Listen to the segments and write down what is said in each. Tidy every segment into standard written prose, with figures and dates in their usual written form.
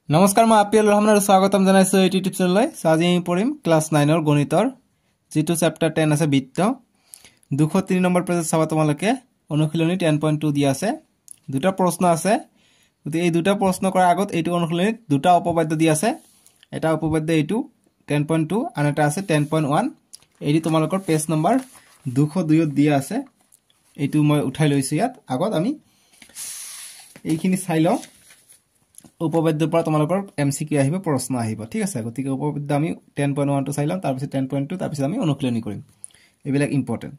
নমস্কাৰ মই আপিল ৰহমানৰ স্বাগতম জনাইছো এই ইউটিউব চেনেললৈ আজি আমি পঢ়িম ক্লাস 9 ৰ গণিতৰ যেটো চেপ্টাৰ 10 আছে বৃত্ত 203 নম্বৰ পেজত চাবা তোমালোকে অনুশীলনী 10.2 দিয়া আছে দুটা প্ৰশ্ন আছে গতি এই দুটা প্ৰশ্ন কৰাৰ আগত এইটো অনুশীলনীত দুটা উপপাদ্য দিয়া আছে এটা উপপাদ্য এইটো 10.2 আৰু এটা আছে 10.1 এৰি তোমালোকৰ পেজ নম্বৰ 202 ত দিয়া আছে এইটো মই উঠাই লৈছো ইয়াত আগত আমি এইখিনি চাই লওঁ উপপাদ্যৰ পৰা তোমালোকৰ এমসিকিউ আহিব প্ৰশ্ন আহিব ঠিক আছে গতিকে উপপাদ্য আমি 10.1 টো চাই লম তাৰ পিছত 10.2 তাৰ পিছত আমি অনুশীলনী কৰিম এবিলাক ইম্পৰ্টেন্ট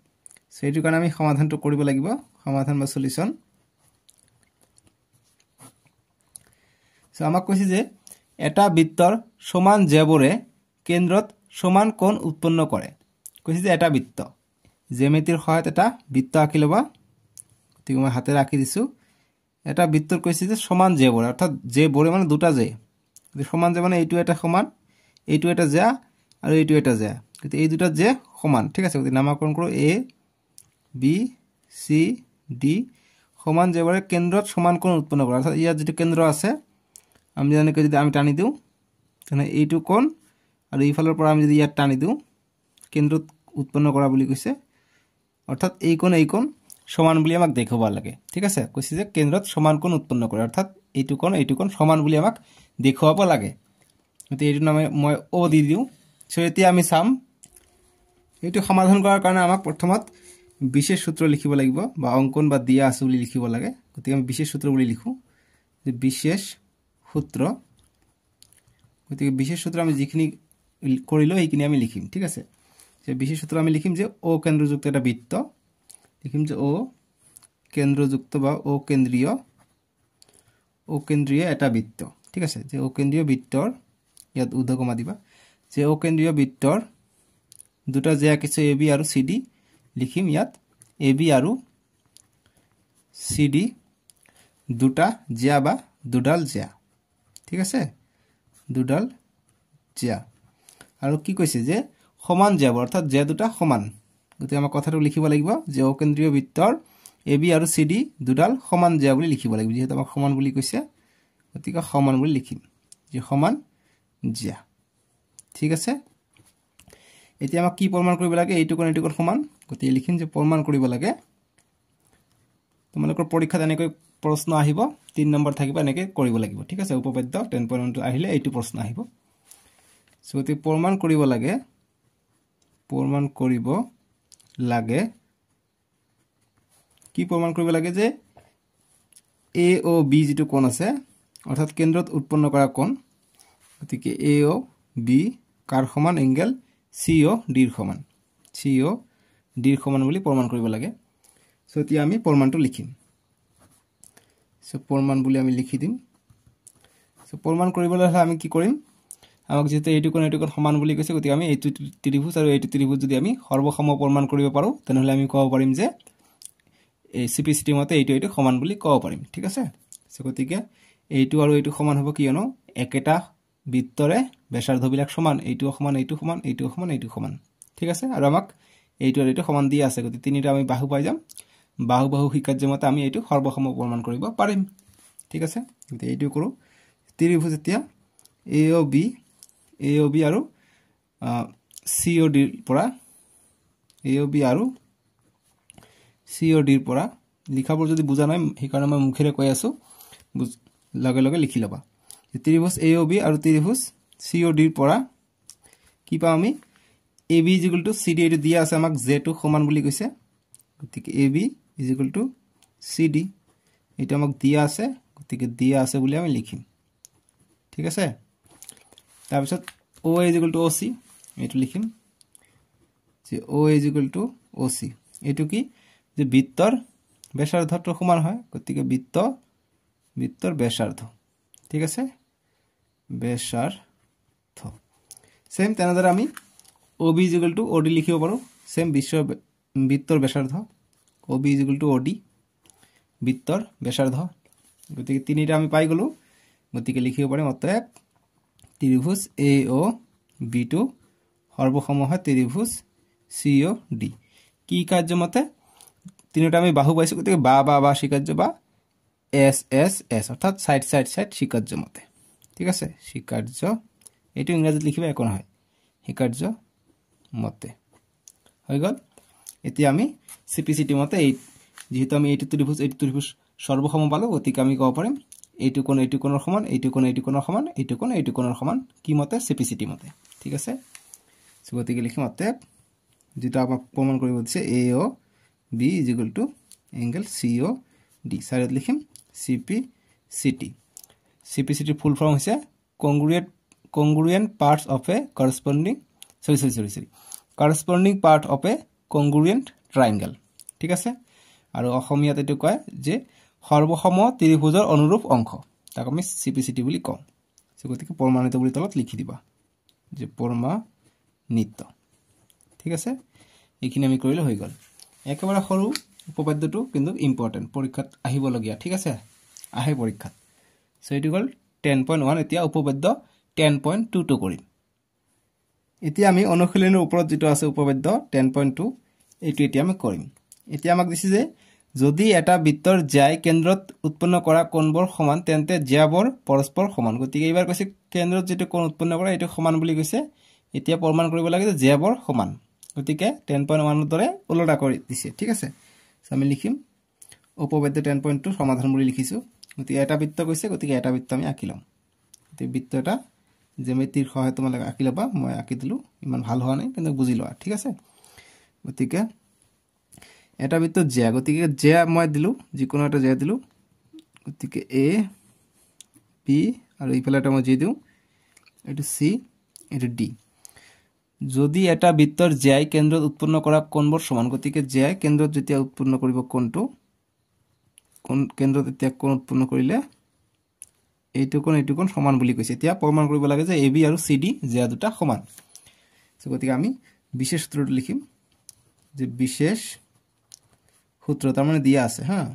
সো এইটো কাৰণে আমি সমাধানটো কৰিব লাগিব সমাধান বা সলিউশন সো আমাক কৈছে যে এটা বৃত্তৰ সমান জেবৰে কেন্দ্ৰত সমান কোণ উৎপন্ন কৰে কৈছে যে এটা বৃত্ত জ্যামিতিৰ সহায়ত এটা বৃত্ত আঁকি লবা গতিকে মই হাতে ৰাখি দিছো এটা বৃত্তৰ কৈছে যে সমান জে বৰে অৰ্থাৎ জে বৰে মানে দুটা জে সমান জে মানে এইটো এটা সমান এইটো এটা জে আৰু এইটো এটা জে গতি এই দুটা জে সমান ঠিক আছে গতি নামকৰণ কৰো এ বি সি ডি সমান জে বৰে কেন্দ্ৰত সমান কোণ উৎপন্ন কৰে অৰ্থাৎ ইয়াত যেটো কেন্দ্ৰ আছে আমি জানিকে যদি আমি টানি দিও তেনে এইটো কোণ আৰু এই ফালৰ পৰা আমি যদি ইয়াত টানি দিও কেন্দ্ৰত উৎপন্ন কৰা বুলি কৈছে অৰ্থাৎ এই কোণ সমান বুলি আমাক দেখাব লাগে ঠিক আছে কৈছে যে কেন্দ্ৰত সমান কোণ উৎপন্ন কৰে অৰ্থাৎ এইটো কোণ সমান বুলি আমাক দেখাব লাগে গতি এইটো নামে মই ও দি দিও সো এতিয়া আমি চাম এইটো সমাধান কৰাৰ কাৰণে আমাক প্ৰথমত বিশেষ সূত্ৰ লিখিব লাগিব বা অঙ্কন বা দিয়া আছে বুলি লিখিব লাগে গতি আমি বিশেষ সূত্ৰ বুলি লিখো যে বিশেষ সূত্ৰ গতি বিশেষ সূত্ৰ আমি যিখিনি কৰিলো এইখিনি আমি লিখিম ঠিক আছে যে বিশেষ সূত্ৰ আমি লিখিম যে ও কেন্দ্ৰযুক্ত এটা বৃত্ত লিখিম যে ও কেন্দ্ৰযুক্ত বা ও কেন্দ্ৰীয় এটা বৃত্ত ঠিক আছে যে ও কেন্দ্ৰীয় বৃত্তৰ ইয়াত উদ্ধকমা দিবা যে ও কেন্দ্ৰীয় বৃত্তৰ দুটা জে আঁকিছে এবি আৰু সিডি লিখিম ইয়াত এবি আৰু সিডি দুটা জিয়া বা দুডাল জিয়া ঠিক আছে দুডাল জিয়া আৰু কি কৈছে যে সমান জিয়া অৰ্থাৎ জিয়া দুটা সমান গতি আমাৰ কথাটো লিখিব লাগিব যে ও কেন্দ্ৰীয় বৃত্তৰ এবি আৰু সিডি দুডাল সমান জিয়া বুলি লিখিব লাগিব যেহেতু আমাক সমান বুলি কৈছে গতিকে সমান বুলি লিখিম যে সমান জিয়া ঠিক আছে এতিয়া আমাক কি প্ৰমাণ কৰিব লাগে এইটো কোণ সমান গতি লিখিম যে প্ৰমাণ কৰিব লাগে তোমালোকৰ পৰীক্ষাত এনেকৈ প্ৰশ্ন আহিব 3 নম্বৰ থাকিব এনেকৈ কৰিব লাগিব ঠিক আছে উপপাদ্য 10.1 টো আহিলে এইটো প্ৰশ্ন আহিব সো গতি প্ৰমাণ কৰিব লাগে কি প্ৰমাণ কৰিব লাগে যে এ ও বি যেটো কোণ আছে অৰ্থাৎ কেন্দ্ৰত উৎপন্ন কৰা কোণ গতিকে এ ও বি কাৰ সমান এংগেল সি ও ডিৰ সমান বুলি প্ৰমাণ কৰিব লাগে সো এতিয়া আমি প্ৰমাণটো লিখিম সো প্ৰমাণ বুলি আমি লিখি দিম সো প্ৰমাণ কৰিবলৈ হলে আমি কি কৰিম আমাক যেতে এইটো কোণ সমান বুলি কৈছে গতি আমি এইটো ত্ৰিভুজ আৰু এইটো ত্ৰিভুজ যদি আমি সৰ্বসম প্ৰমাণ কৰিব পাৰো তেনেহলে আমি ক'ব পাৰিম যে এই সিপিসিটি মতে এইটো সমান বুলি ক'ব পাৰিম ঠিক আছে সো গতিকে এইটো আৰু এইটো সমান হ'ব কিয়নো একেটা বৃত্তৰে ব্যাসাৰ্ধবিলাক সমান এইটো সমান ঠিক আছে আৰু আমাক এইটো আৰু এইটো সমান দিয়া আছে গতি তিনিটা আমি বাহু পাই যাম বাহু শিকাৰ্য মতে আমি এইটো সৰ্বসম প্ৰমাণ কৰিব পাৰিম ঠিক আছে গতি এইটো কৰো ত্ৰিভুজ এতিয়া এ ও বি আৰু সি ও ডিৰ পৰা এ ও বি আৰু সি ও ডিৰ পৰা লিখাবোৰ যদি বুজা নাই সেইকাৰণে মই মুখেৰে কৈ আছো লগে লগে লিখি লবা ত্ৰিভুজ এ ও বি আৰু ত্ৰিভুজ সি ও ডিৰ পৰা কি পাম আমি এ বি সিডি এইটো দিয়া আছে আমাক জে টো সমান বুলি কৈছে গতিকে এ বি সিডি এইটো আমাক দিয়া আছে গতিকে দিয়া আছে বুলি আমি লিখিম ঠিক আছে তাৰ পিছত ও ও সি এইটো লিখিম যে ও ও সি এইটো কি যে বৃত্তৰ ব্যাসাৰ্ধটো সমান হয় গতিকে বৃত্তৰ ব্যাসাৰ্ধ ঠিক আছে ব্যাসাৰ্ধ সেম তেনেদৰে আমি OB OD লিখিব পাৰো সেম বৃত্তৰ ব্যাসাৰ্ধ OB OD বৃত্তৰ ব্যাসাৰ্ধ গতিকে তিনিটা আমি পাই গলো গতিকে লিখিব পাৰিম অতএব ত্ৰিভুজ এ ও বি টো সৰ্বসম হয় ত্ৰিভুজ সি ও ডি কি কাৰ্য মতে তিনিটা আমি বাহু পাইছো গতিকে বা শিকাৰ্য বা এস অৰ্থাৎ সাইড শিকাৰ্য মতে ঠিক আছে স্বীকাৰ্য এইটো ইংৰাজীত লিখিবা একো নহয় স্বীকাৰ্য মতে হৈ গ'ল এতিয়া আমি সিপিসিটি মতে এই যেহেতু আমি এইটো ত্ৰিভুজ সৰ্বসম পালো গতিকে আমি ক'ব পাৰিম এইটো কোণৰ সমান এইটো কোণৰ সমান এইটো কোণৰ সমান কি মতে সিপিসিটি মতে ঠিক আছে সো গতিকে লিখিম অতএব যেটা আমাক প্ৰমাণ কৰিব দিছে AO B এংগল COD সাইডত লিখিম CPCT CPCT ফুল ফৰ্ম হৈছে congruent parts of a corresponding part of a congruent triangle ঠিক আছে আৰু অসমীয়াত এটো কয় যে সৰ্বসম ত্ৰিভুজৰ অনুৰূপ অংশ তাক আমি সিপিসিটি বুলি কওঁ সো গতিকে প্ৰমাণিত বুলি তলত লিখি দিবা যে প্ৰমাণিত ঠিক আছে এইখিনি আমি কৰিলে হৈ গ'ল একেবাৰে সৰু উপপাদ্যটো কিন্তু ইম্পৰ্টেন্ট পৰীক্ষাত আহিব লগিয়া ঠিক আছে আহে পৰীক্ষাত সো এটো গ'ল 10.1 এতিয়া উপপাদ্য 10.2 টো কৰিম এতিয়া আমি অনুশীলনৰ ওপৰত যেটো আছে উপপাদ্য 10.2 এইটো এতিয়া আমি কৰিম এতিয়া আমাক দিছে যে যদি এটা বৃত্তৰ জ্যায় কেন্দ্ৰত উৎপন্ন কৰা কোণবোৰ সমান তেন্তে জ্যাবোৰ পৰস্পৰ সমান গতিকে এবাৰ কৈছে কেন্দ্ৰত যেটো কোণ উৎপন্ন কৰা এটো সমান বুলি কৈছে এতিয়া প্ৰমাণ কৰিব লাগে যে জ্যাবোৰ সমান গতিকে 10.1 ৰ দৰে উল্টা কৰি দিছে ঠিক আছে সো আমি লিখিম উপপাদ্য 10.2 সমাধান বুলি লিখিছো গতিকে এটা বৃত্ত কৈছে গতিকে এটা বৃত্ত আমি আঁকি লম গতিকে বৃত্ত এটা জ্যামিতিৰ সহায়ত তোমালোকে আঁকি লবা মই আঁকি দিলো ইমান ভাল হোৱা নাই কিন্তু বুজি লোৱা ঠিক আছে গতিকে এটা বৃত্ত জ্যা গতিকে জ্যা মই দিলো যিকোনো এটা জ্যা দিলো গতিকে A B আৰু ইফালে এটা মই জি দিও এটো C এটো D যদি এটা বৃত্তৰ জ্যায় কেন্দ্ৰত উৎপন্ন কৰা কোণবোৰ সমান গতিকে জ্যায় কেন্দ্ৰত যেতিয়া উৎপন্ন কৰিব কোণটো কোণ কেন্দ্ৰত এতিয়া কোণ উৎপন্ন কৰিলে এইটো কোণ সমান বুলি কৈছে এতিয়া প্ৰমাণ কৰিব লাগে যে AB আৰু CD জ্যা দুটা সমান সো গতিকে আমি বিশেষ সূত্ৰটো লিখিম যে বিশেষ সূত্র তার মানে দিয়া আছে হ্যাঁ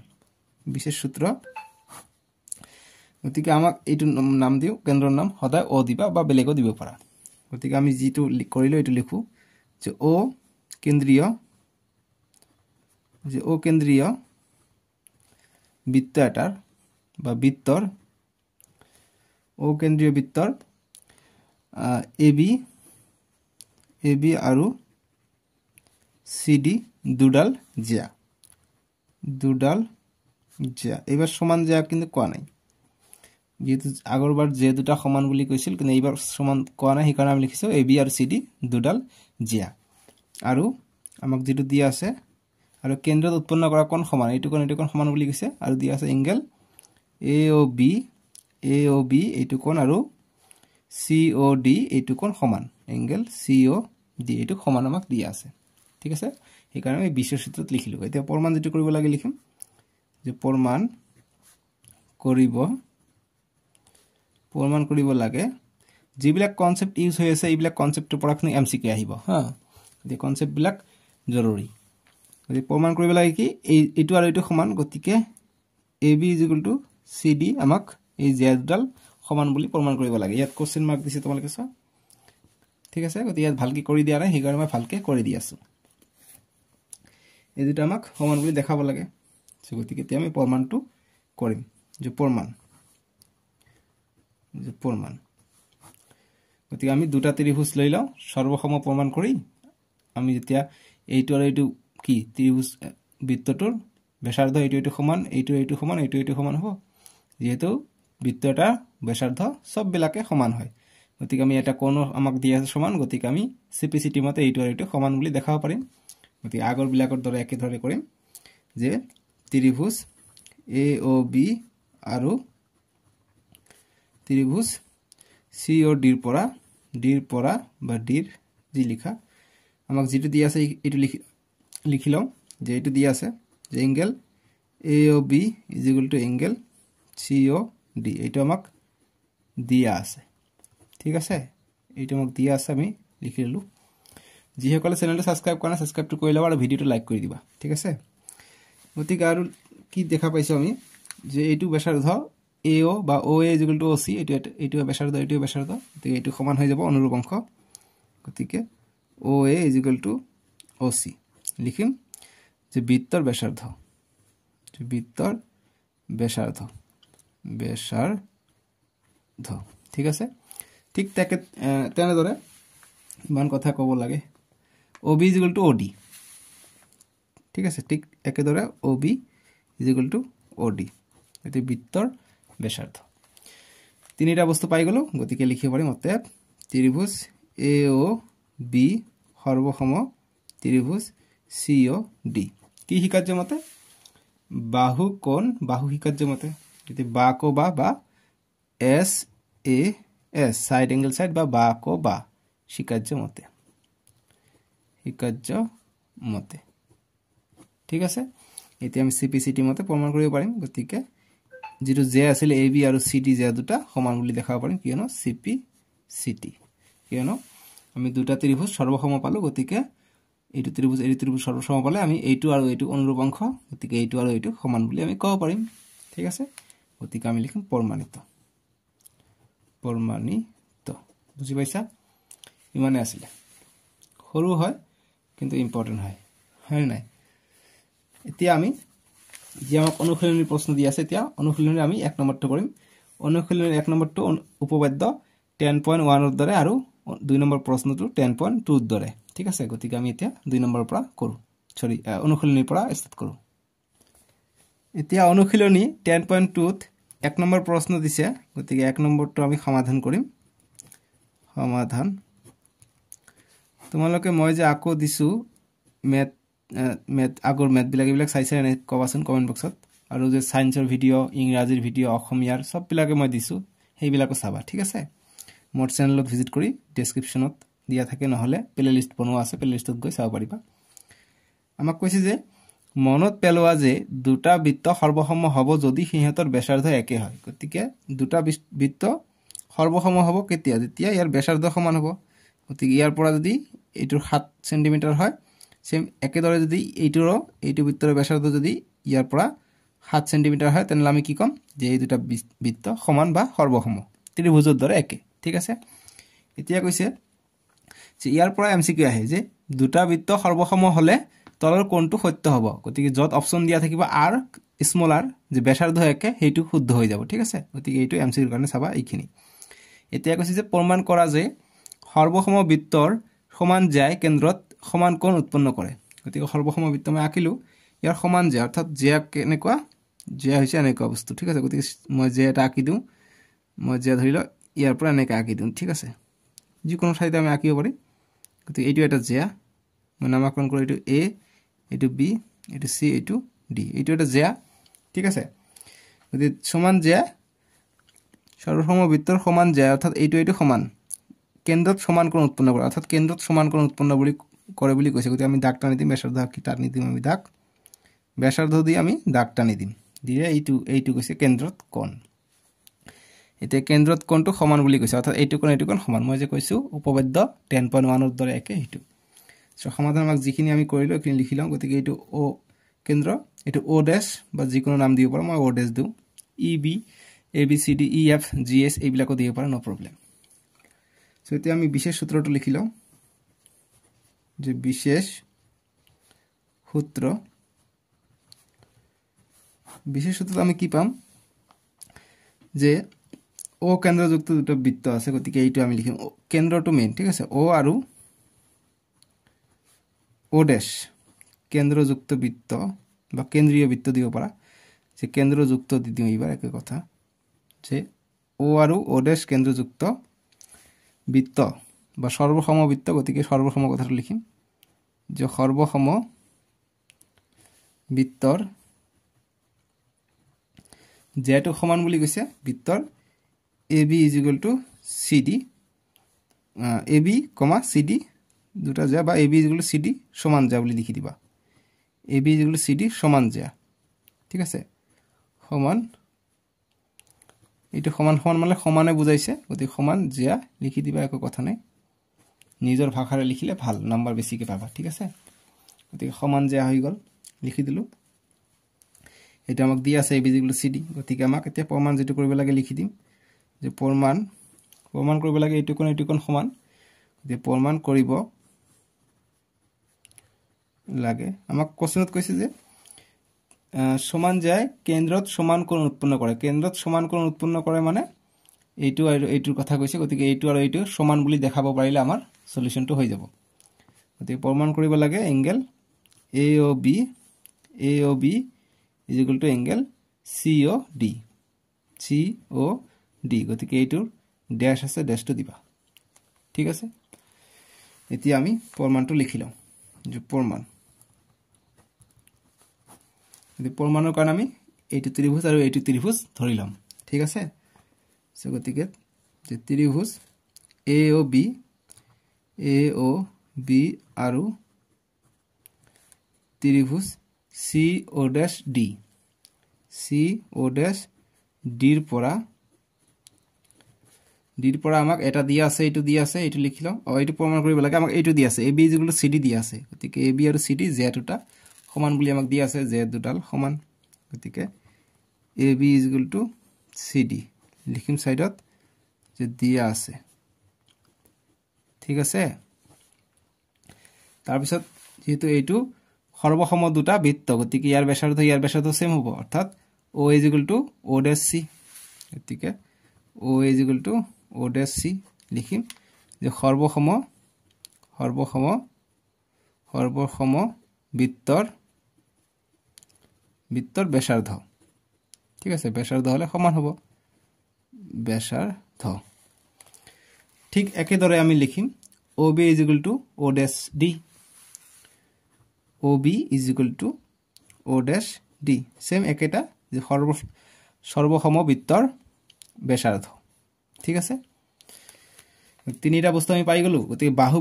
বিশেষ সূত্র গতিকে আমাক এইটো নাম দিও কেন্দ্ৰৰ নাম সদায় ও দিবা বা বেলেগো দিব পাৰা গতিকে আমি যেটো কৰিলো এটো লিখো যে ও কেন্দ্ৰীয় বৃত্ত এটাৰ বা বৃত্তৰ ও কেন্দ্ৰীয় বৃত্তৰ AB আৰু CD দুডাল জ্যা এবাৰ সমান জ্যা কিন্তু কোৱা নাই যেহেতু আগৰবাৰ যে দুটা সমান বুলি কৈছিল কিন্তু এইবাৰ সমান কোৱা নাই সেই কাৰণে আমি লিখিছো AB আৰু CD দুডাল জ্যা আৰু আমাক যেটো দিয়া আছে আৰু কেন্দ্ৰত উৎপন্ন কৰা কোণ সমান এইটো কোণ সমান বুলি কৈছে আৰু দিয়া আছে এংগল AOB এইটো কোণ আৰু COD এইটো কোণ সমান এংগল COD এইটো সমান আমাক দিয়া আছে ঠিক আছে এই কাৰণে আমি বিশেষ সূত্ৰত লিখিলো এতিয়া প্ৰমাণ যেটো কৰিব লাগে লিখিম যে প্ৰমাণ কৰিব লাগে যিবিলাক কনসেপ্ট ইউজ হৈ আছে এইবিলাক কনসেপ্টৰ পৰাখিনি MCQ আহিব হা এই কনসেপ্ট বিলাক জৰুৰী গতি প্ৰমাণ কৰিব লাগে কি এইটো আৰু এইটো সমান গতিকে AB CD আমাক এই জ্যাডাল সমান বুলি প্ৰমাণ কৰিব লাগে ইয়াত কোশ্চেন মাৰ্ক দিছে তোমালোকে চোৱা ঠিক আছে গতি ইয়াত ভালকে কৰি দিয়া নাই হেগাৰ মই ভালকে কৰি দি আছো এই দুটা আমাক সমান বুলি দেখাব লাগে সো গতিকে এতিয়া আমি প্ৰমাণটো কৰিম যে প্ৰমাণ গতিকে আমি দুটা ত্ৰিভুজ লৈ লওঁ সৰ্বসম প্ৰমাণ কৰি আমি যেতিয়া এইটো আৰু এইটো কি ত্ৰিভুজ বৃত্তটোৰ ব্যাসাৰ্ধ এইটো সমান এইটো সমান হ'ব যেহেতু বৃত্ত এটা ব্যাসাৰ্ধ সব বিলাকে সমান হয় গতিকে আমি এটা কোণ আমাক দিয়া আছে সমান গতিকে আমি সিপিসিটি মতে এইটো আৰু এইটো সমান বুলি দেখাব পাৰিম গতিকে আগৰ বিলাকৰ দৰে একে ধৰণে কৰিম যে ত্ৰিভুজ AOB আৰু ত্ৰিভুজ COD ৰ পৰা বা ডিৰ যি লিখা আমাক যেটো দিয়া আছে এইটো লিখি লওঁ যে এইটো দিয়া আছে যে এংগল AOB এংগল COD এইটো আমাক দিয়া আছে ঠিক আছে এইটো আমাক দিয়া আছে আমি লিখি ললো যিসকলে চেনেলটো সাবস্ক্ৰাইব কৰা সাবস্ক্ৰাইবটো কৰি লবা আৰু ভিডিওটো লাইক কৰি দিবা ঠিক আছে গতিকে আৰু কি দেখা পাইছো আমি যে এইটো ব্যাসাৰ্ধ AO বা OA OC এইটো ব্যাসাৰ্ধ গতিকে এইটো সমান হৈ যাব অনুৰূপ অংশ গতিকে OA OC লিখিম যে বৃত্তৰ ব্যাসাৰ্ধ ঠিক আছে ঠিক তেনেদৰে ইমান কথা ক'ব লাগে OB = OD ঠিক আছে ঠিক একেদৰে OB = OD এটি বৃত্তৰ ব্যাসাৰ্ধ তিনিটা বস্তু পাই গলো গতিকে লিখিব পাৰিম অতএব ত্ৰিভুজ AOB সৰ্বসম ত্ৰিভুজ COD কি শিকাৰ্য মতে বাহু শিকাৰ্য মতে যদি বাকো বা SAS সাইড এঙ্গেল সাইড বা বাকো বা শিকাৰ্য মতে ঠিক আছে এতিয়া আমি CPCT মতে প্ৰমাণ কৰিব পাৰিম গতিকে যেটো J আছিল AB আৰু CD J দুটা সমান বুলি দেখাব পাৰিম কিয়নো CPCT কিয়নো আমি দুটা ত্ৰিভুজ সৰ্বসম পালো গতিকে এইটো ত্ৰিভুজ সৰ্বসম পালে আমি এইটো আৰু এইটো অনুৰূপ অংশ গতিকে এইটো আৰু এইটো সমান বুলি আমি ক'ব পাৰিম ঠিক আছে গতিকে আমি লিখিম প্ৰমাণিত বুজি পাইছা ইমানে আছিল সৰু হয় কিন্তু ইম্পৰ্টেন্ট হয় নাই এতিয়া আমি যে আমাক অনুশীলনী প্ৰশ্ন দি আছে এতিয়া অনুশীলনী আমি 1 নম্বৰটো কৰিম অনুশীলনী 1 নম্বৰটো উপপাদ্য 10.1 ৰ দৰে আৰু 2 নম্বৰ প্ৰশ্নটো 10.2 ৰ দৰে ঠিক আছে গতিকে আমি এতিয়া 2 নম্বৰৰ পৰা কৰো অনুশীলনীৰ পৰা ষ্টাৰ্ট কৰো এতিয়া অনুশীলনী 10.2 ত 1 নম্বৰ প্ৰশ্ন দিছে গতিকে 1 নম্বৰটো আমি সমাধান কৰিম তোমালোকে মই যে আকৌ দিছো মেথ আগৰ মেথ বিলাক চাইছে নে কবাচোন কমেন্ট বক্সত আৰু যে সায়েন্সৰ ভিডিও ইংৰাজীৰ ভিডিও অসমীয়াৰ সব বিলাকে মই দিছো হেইবিলাকো চাবা ঠিক আছে মোৰ চেনেলত ভিজিট কৰি ডেসক্ৰিপচনত দিয়া থাকে নহলে প্লেলিস্ট বনোৱা আছে প্লেলিস্টত গৈ চাব পাৰিবা আমাক কৈছে যে মনত পেলোৱা যে দুটা বৃত্ত সৰ্বসম হ'ব যদি সিহঁতৰ ব্যাসাৰ্ধ একে হয় গতিকে দুটা বৃত্ত সৰ্বসম হ'ব কেতিয়া যেতিয়া ইয়াৰ ব্যাসাৰ্ধ সমান হ'ব গতিকে ইয়াৰ পৰা যদি এইটোৰ 7 সেন্টিমিটাৰ হয় সেম একেদৰে যদি এইটো বৃত্তৰ ব্যাসাৰ্ধ যদি ইয়াৰ পৰা 7 সেন্টিমিটাৰ হয় তেনলে আমি কি কম যে এই দুটা বৃত্ত সমান বা সৰ্বসম ত্ৰিভুজৰ দৰে একে ঠিক আছে এতিয়া কৈছে যে ইয়াৰ পৰা MCQ আহে যে দুটা বৃত্ত সৰ্বসম হলে তলৰ কোণটো সত্য হ'ব গতিকে যত অপচন দিয়া থাকিব r স্মল r যে ব্যাসাৰ্ধ একে হেইটো শুদ্ধ হৈ যাব ঠিক আছে গতিকে এইটো MCQ ৰ কাৰণে চাবা এইখিনি এতিয়া কৈছে যে প্ৰমাণ কৰা যে সৰ্বসম বৃত্তৰ সমান যায় কেন্দ্ৰত সমান কোণ উৎপন্ন কৰে গতিকে সৰ্বসম বৃত্ত মই আঁকিলো ইয়াৰ সমান যায় অৰ্থাৎ যে কেনেকুৱা যে হৈছে এনেকুৱা বস্তু ঠিক আছে গতিকে মই যে এটা আঁকি দিও মই যে ধৰিলো ইয়াৰ পৰা এনেকা আঁকি দিও ঠিক আছে যিকোনো ঠাইতে আমি আঁকিব পাৰি গতিকে এইটো এটা যে মই নামকৰণ কৰি এইটো A এইটো B এইটো C এইটো D এইটো এটা যে ঠিক আছে গতিকে সমান যে সৰ্বসম বৃত্তৰ সমান যে অৰ্থাৎ এইটো সমান কেন্দ্ৰত সমান কোণ উৎপন্ন কৰে অৰ্থাৎ কেন্দ্ৰত সমান কোণ উৎপন্ন কৰে বুলি কৈছে গতিকে আমি দাগ টানি দিম ব্যাসাৰ্ধ কি টানি দিম আমি দাগ ব্যাসাৰ্ধ দি আমি দাগ টানি দিম দিয়ে এইটো কৈছে কেন্দ্ৰত কোণ এতিয়া কেন্দ্ৰত কোণটো সমান বুলি কৈছে অৰ্থাৎ এইটো কোণ সমান মই যে কৈছো উপপাদ্য 10.1 ৰ দৰে একে এইটো সো সমাধান আমাক যিখিনি আমি কৰিলো এইখিনি লিখি লওঁ গতিকে এইটো O কেন্দ্ৰ এইটো O ড্যাশ বা যিকোনো নাম দিব পাৰো মই O ড্যাশ দিও EB ABCD EF GS এইবিলাকো দিব পাৰো নো প্ৰবলেম সো এতিয়া আমি বিশেষ সূত্ৰটো লিখি লওঁ যে বিশেষ সূত্ৰ আমি কি পাম যে O কেন্দ্ৰযুক্ত দুটা বৃত্ত আছে গতিকে এইটো আমি লিখিম কেন্দ্ৰটো মেইন ঠিক আছে O আৰু O ড্যাশ কেন্দ্ৰযুক্ত বৃত্ত বা কেন্দ্ৰীয় বৃত্ত দিব পাৰা যে কেন্দ্ৰযুক্ত দি দিও এবাৰ একে কথা যে O আৰু O ড্যাশ কেন্দ্ৰযুক্ত বৃত্ত বা সৰ্বসম বৃত্ত গতিকে সৰ্বসম কথাটো লিখিম যে সৰ্বসম বৃত্তৰ যেটো সমান বুলি কৈছে বৃত্তৰ AB = CD AB, CD দুটা যা বা AB = CD সমান যা বুলি লিখি দিবা AB = CD সমান যা ঠিক আছে সমান এইটো সমান মানে সমানে বুজাইছে গতি সমান যা লিখি দিবা একো কথা নাই নিজৰ ভাষাৰে লিখিলে ভাল নাম্বাৰ বেছিকে পাবা ঠিক আছে গতি সমান যা হৈ গল লিখি দিলো এটা আমাক দিয়া আছে AB = CD গতিকে আমাক এতিয়া প্ৰমাণ যেটো কৰিব লাগে লিখি দিম যে প্ৰমাণ কৰিব লাগে এইটো কোণ সমান যে প্ৰমাণ কৰিব লাগে আমাক কোশ্চেনত কৈছে যে সমান যায় কেন্দ্ৰত সমান কোণ উৎপন্ন কৰে কেন্দ্ৰত সমান কোণ উৎপন্ন কৰে মানে এইটো আৰু এইটোৰ কথা কৈছে গতিকে এইটো আৰু এইটো সমান বুলি দেখাব পাৰিলে আমাৰ সলিউশনটো হৈ যাব গতিকে প্ৰমাণ কৰিব লাগে angle AOB is equal to angle COD গতিকে এইটোৰ ড্যাশ আছে ড্যাশটো দিবা ঠিক আছে এতিয়া আমি প্ৰমাণটো লিখি লওঁ যে প্ৰমাণ এই প্ৰমাণৰ কাৰণে আমি এইটো ত্ৰিভুজ আৰু এইটো ত্ৰিভুজ ধৰি লম ঠিক আছে সো গতিকে যে ত্ৰিভুজ AOB আৰু ত্ৰিভুজ CO'D ৰ পৰা আমাক এটা দিয়া আছে এইটো লিখি লওঁ এইটো প্ৰমাণ কৰিব লাগে আমাক এইটো দিয়া আছে AB = CD দিয়া আছে গতিকে AB আৰু CD z দুটা সমান বুলি আমাক দিয়া আছে z দুটাল সমান গতিকে AB = CD লিখিম সাইডত যে দিয়া আছে ঠিক আছে তাৰ পিছত যেহেতু এইটো সৰ্বসম দুটা বৃত্ত গতিকে ইয়াৰ ব্যাসাৰ্ধ সেম হ'ব অৰ্থাৎ O = O'C গতিকে O = O'C লিখিম যে সৰ্বসম বৃত্তৰ ব্যাসাৰ্ধ ঠিক আছে ব্যাসাৰ্ধ হলে সমান হ'ব ব্যাসাৰ্ধ ঠিক একেদৰে আমি লিখিম OB = O'D OB = O'd same একেটা যে সর্বসম বৃত্তৰ ব্যাসাৰ্ধ ঠিক আছে তিনিটা বস্তু আমি পাই গলো গতিকে বাহু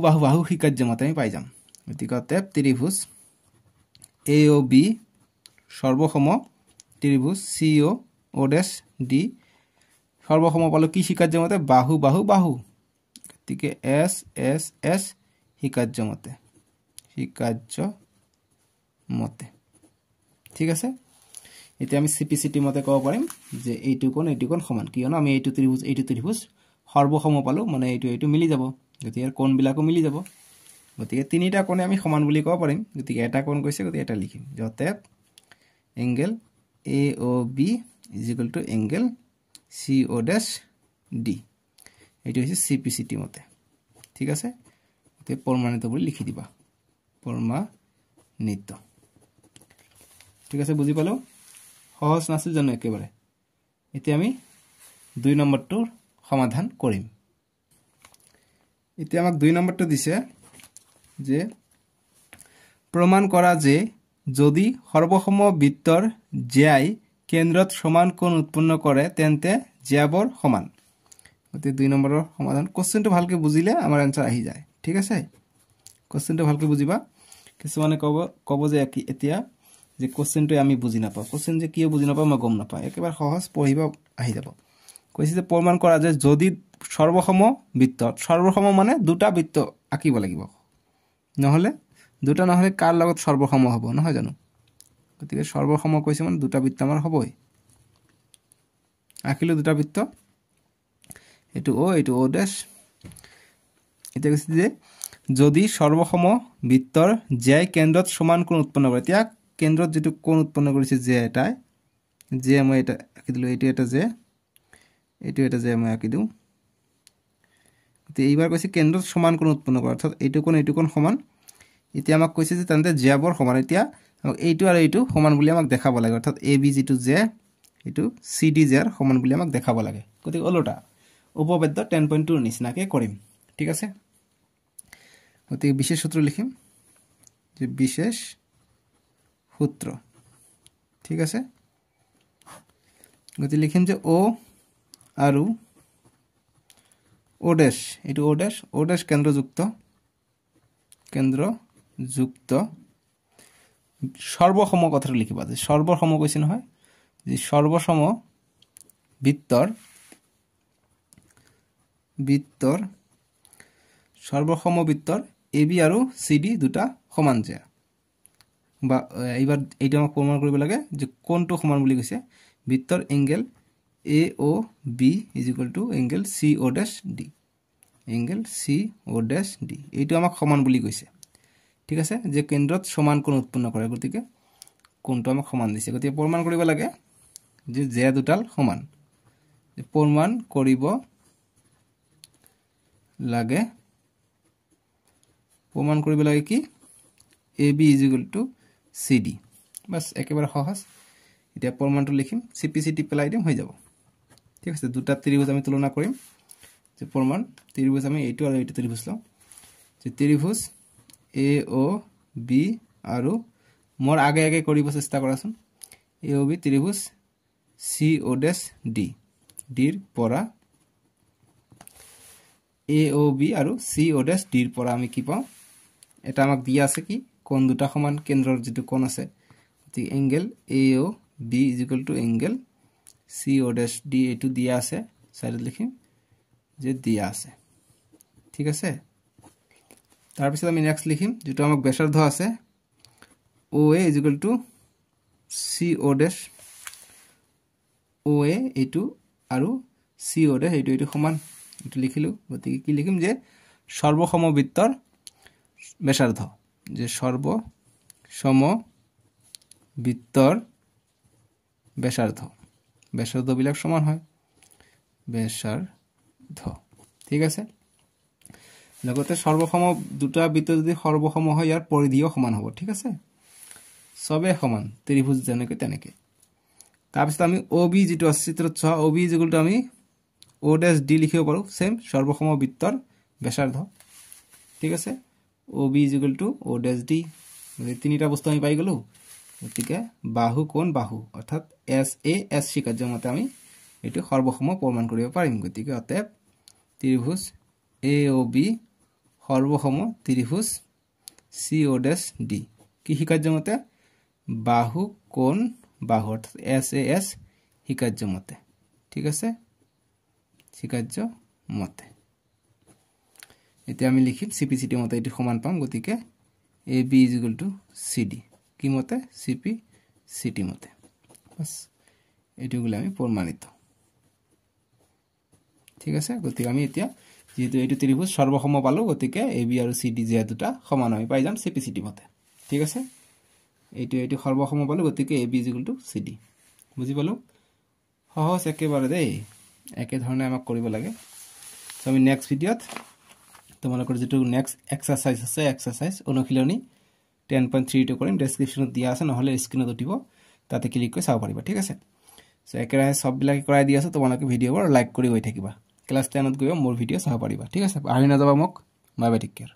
শিকাৰ্য মতে আমি পাই যাম গতিকে অতএব ত্ৰিভুজ AOB সর্বসম ত্রিভুজ CO'D সর্বসম পালো কি শিকার্য মতে বাহু গতিকে S শিকার্য মতে ঠিক আছে এতিয়া আমি CPCT মতে কব পাৰিম যে এইটো কোণ সমান কিয়নো আমি এইটো ত্রিভুজ সর্বসম পালো মানে এইটো মিলি যাব গতিকে কোণ বিলাকো মিলি যাব গতিকে তিনিটা কোণে আমি সমান বুলি কব পাৰিম গতিকে এটা কোণ কৈছে গতিকে এটা লিখিম যতে এংগেল AOB = এংগেল CO'D এইটো হৈছে CPCT মতে ঠিক আছে গতিকে প্ৰমাণিত বুলি লিখি দিবা প্ৰমাণিত ঠিক আছে বুজি পালো সহজ নাছিল জানো একেবাৰে এতিয়া আমি 2 নম্বৰটোৰ সমাধান কৰিম এতিয়া আমাক 2 নম্বৰটো দিছে যে প্ৰমাণ কৰা যে যদি সৰ্বসম বৃত্তৰ জ্যাই কেন্দ্ৰত সমান কোণ উৎপন্ন কৰে তেন্তে জ্যাবৰ সমান গতি 2 নম্বৰৰ সমাধান কোশ্চেনটো ভালকে বুজিলে আমাৰ আনসাৰ আহি যায় ঠিক আছে কোশ্চেনটো ভালকে বুজিবা কিছুমানে কব যে এতিয়া যে কোশ্চেনটো আমি বুজি নাপাওঁ কোশ্চেন যে কিয় বুজি নাপাওঁ মই গম নাপাওঁ একেবাৰে সহজ পঢ়িবা আহি যাব কৈছে যে প্ৰমাণ কৰা যে যদি সৰ্বসম মানে দুটা বৃত্ত আঁকিব লাগিব নহলে দুটা নহলে কাৰ লগত সৰ্বসম হ'ব নহয় জানো গতিকে সৰ্বসম কৈছে মানে দুটা বৃত্ত আমাৰ হ'বই আঁকিলো দুটা বৃত্ত এইটো O' এটা কৈছে যে যদি সৰ্বসম বৃত্তৰ জ্যাই কেন্দ্ৰত সমান কোণ উৎপন্ন কৰে এতিয়া কেন্দ্ৰত যেটো কোণ উৎপন্ন কৰিছে যে মই এটা আঁকি দিলো এইটো এটা যে মই আঁকি দিও এতিয়া এইবাৰ কৈছে কেন্দ্ৰত সমান কোণ উৎপন্ন কৰে অৰ্থাৎ এইটো কোণ সমান এতিয়া আমাক কৈছে যে তেন্তে জ্যাবৰ সমান এতিয়া আমাক এইটো আৰু এইটো সমান বুলি আমাক দেখাব লাগে অৰ্থাৎ AB যেটো যে এইটো CD ৰ সমান বুলি আমাক দেখাব লাগে গতিকে ওলোটা উপপাদ্য 10.2 নিচিনাকে কৰিম ঠিক আছে গতিকে বিশেষ সূত্ৰ লিখিম যে বিশেষ সূত্ৰ ঠিক আছে গতি লিখিম যে O আৰু O' এইটো O' কেন্দ্ৰযুক্ত সৰ্বসম কথাটো লিখিবা যে সৰ্বসম কৈছে নহয় যে সৰ্বসম বৃত্তৰ AB আৰু CD দুটা সমান যে বা এইবাৰ এইটো আমাক প্ৰমাণ কৰিব লাগে যে কোনটো সমান বুলি কৈছে বৃত্তৰ এংগেল AOB = এংগেল CO'D এইটো আমাক সমান বুলি কৈছে ঠিক আছে যে কেন্দ্ৰত সমান কোণ উৎপন্ন কৰে গতিকে কোণটো আমাক সমান দিছে গতিকে প্ৰমাণ কৰিব লাগে যে দুটাল সমান প্ৰমাণ কৰিব লাগে প্ৰমাণ কৰিব লাগে কি AB = CD বাস একেবাৰে সহজ এতিয়া প্ৰমাণটো লিখিম CPCT পেলাই দিম হৈ যাব ঠিক আছে দুটা ত্ৰিভুজ আমি তুলনা কৰিম যে প্ৰমাণ ত্ৰিভুজ আমি এইটো আৰু এইটো ত্ৰিভুজ লওঁ যে ত্ৰিভুজ AOB আৰু মোৰ আগে আগে কৰিব চেষ্টা কৰাচোন AOB ত্ৰিভুজ CO'D ডিৰ পৰা AOB আৰু CO'D ডিৰ পৰা আমি কি পাওঁ এটা আমাক দিয়া আছে কি কোণ দুটা সমান কেন্দ্ৰৰ যেটো কোণ আছে তি এংগল AOB = এংগল CO'D এটো দিয়া আছে সাইডত লিখিম যে দিয়া আছে ঠিক আছে তাৰ পিছত আমি নেক্সট লিখিম যেটো আমাক ব্যাসাৰ্ধ আছে OA = CO'D OA এটো আৰু CO'D এটো সমান এটো লিখিলো গতিকে কি লিখিম যে সৰ্বসমবৃত্তৰ ব্যাসাৰ্ধ যে সৰ্বসমবৃত্তৰ ব্যাসাৰ্ধ বিলাক সমান হয় ব্যাসাৰ্ধ ঠিক আছে লগতে সৰ্বসম দুটা বৃত্ত যদি সৰ্বসম হয় ইয়াৰ পৰিধিও সমান হ'ব ঠিক আছে সবে সমান ত্ৰিভুজ যেনেকৈ তেনেকৈ তাৰ পিছত আমি OB যেটো আছে চিত্ৰত চাও OB = আমি O'D লিখিব পাৰো সেম সৰ্বসমবৃত্তৰ ব্যাসাৰ্ধ ঠিক আছে OB = O'D তিনিটা বস্তু আমি পাই গলো গতিকে বাহু কোণ বাহু অৰ্থাৎ SAS শিকাৰ্যমতে আমি এটো সৰ্বসম প্ৰমাণ কৰিব পাৰিম গতিকে অতএব ত্ৰিভুজ AOB সৰ্বসম ত্ৰিভুজ CO'D কি শিকাৰ্যমতে বাহু কোণ বাহু অৰ্থাৎ SAS শিকাৰ্যমতে ঠিক আছে শিকাৰ্যমতে এতিয়া আমি লিখিম CPCT মতে এটো সমান পাম গতিকে AB = CD কি মতে CPCT মতে বাস এটো গুলা আমি প্ৰমাণিত ঠিক আছে গতিকে আমি এতিয়া যেহেতু এটো ত্ৰিভুজ সৰ্বসম পালো গতিকে AB আৰু CD যে দুটা সমান আমি পাই যাম CPCT মতে ঠিক আছে এটো সৰ্বসম পালো গতিকে AB = CD বুজি পালো সহজ একেবাৰে দেই একে ধৰণে আমাক কৰিব লাগে সো আমি নেক্সট ভিডিওত তোমালোকৰ যেটো নেক্সট এক্সাৰসাইজ আছে এক্সাৰসাইজ অনুশীলনী 10.3 টো কৰিম ডেসক্ৰিপচনত দিয়া আছে নহলে স্ক্ৰিনত উঠিব তাতে ক্লিক কৰি চাব পাৰিবা ঠিক আছে সো একেৰাহে সব বিলাক কৰাই দি আছে তোমালোকে ভিডিওবোৰ লাইক কৰি গৈ থাকিবা ক্লাস 10 ত গৈ মোৰ ভিডিও চাব পাৰিবা ঠিক আছে আহি নাযাবা মোক বাই বাই টেক কেয়াৰ